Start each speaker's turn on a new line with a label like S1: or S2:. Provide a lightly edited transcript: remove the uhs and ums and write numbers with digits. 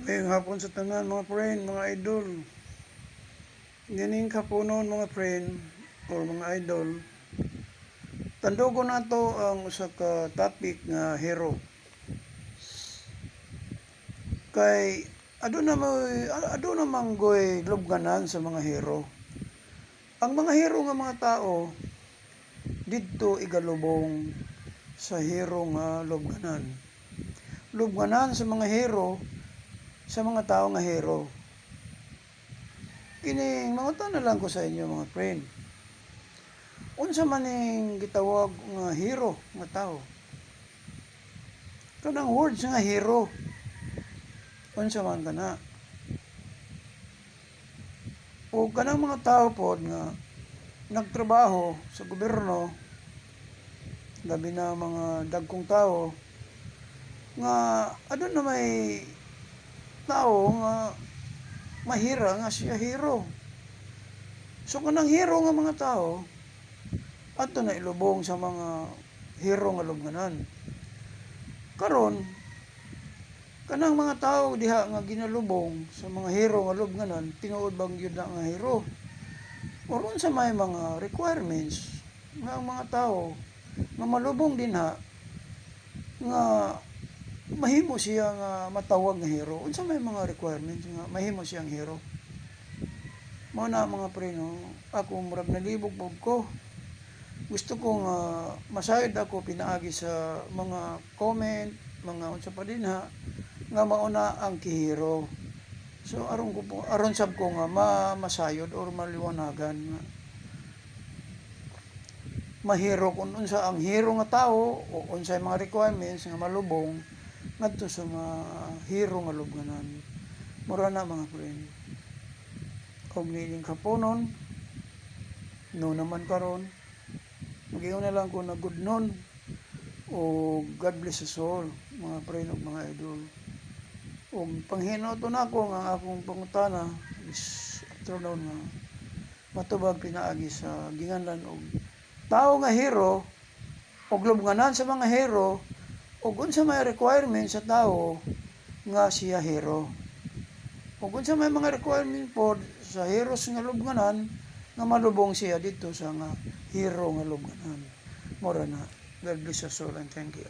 S1: Ngayong hapon sa tanan mga friend, mga idol. Ganing kapunon mga friend or mga idol. Tandugo na to ang usa ka topic nga hero. Kay ado na manggoy lubganan sa mga hero. Ang mga hero nga mga tao didto igalubong sa hero nga lubganan. Lubganan sa mga hero sa mga tao nga hero. Kining mangutan na lang ko sa inyo mga friend. Unsa man ning gitawag nga hero nga tao? Kanang words nga hero. Unsa man kana? O kanang mga tao pod nga nagtrabaho sa gobyerno, labi na mga dagkong tao nga adun na may tao nga mahira nga siya hero. So kanang hero nga mga tao ato na ilubong sa mga hero nga lubnganan. Karon kanang mga tao diha nga ginalubong sa mga hero nga lubnganan tinuod bang gyud na nga hero? Or unsa may mga requirements nga ang mga tao nga malubong dinha nga mahimo siya nga matawag nga hero? Unsa may mga requirements nga mahimo siyang hero? Mao na mga preno, ako murag nalibog pud ko. Gusto kong masayod ako pinaagi sa mga comment, mga unsa pa dinha nga mauna ang kihero. So aron sab ko nga masayod or maliwanagan nga mahiro kung unsa ang hero nga tawo o unsay mga requirements nga malubong ngadto sa mga hero nga lubnganan. Mura na mga friend. Og nining kapunon no naman karon magiingon na lang ko na good noon o God bless us all mga friend ug mga idol. Og panghinoton ako nga akong pangutana is afternoon nga matubag pinaagi sa ginganlan og tao nga hero og lubnganan sa mga hero ug unsa may requirements sa tao nga siya hero. Ug unsa may mga requirement pod sa heroes nga lubnganan nga malubong siya dito sa nga hero nga lubnganan. Mura na. God bless us all and thank you.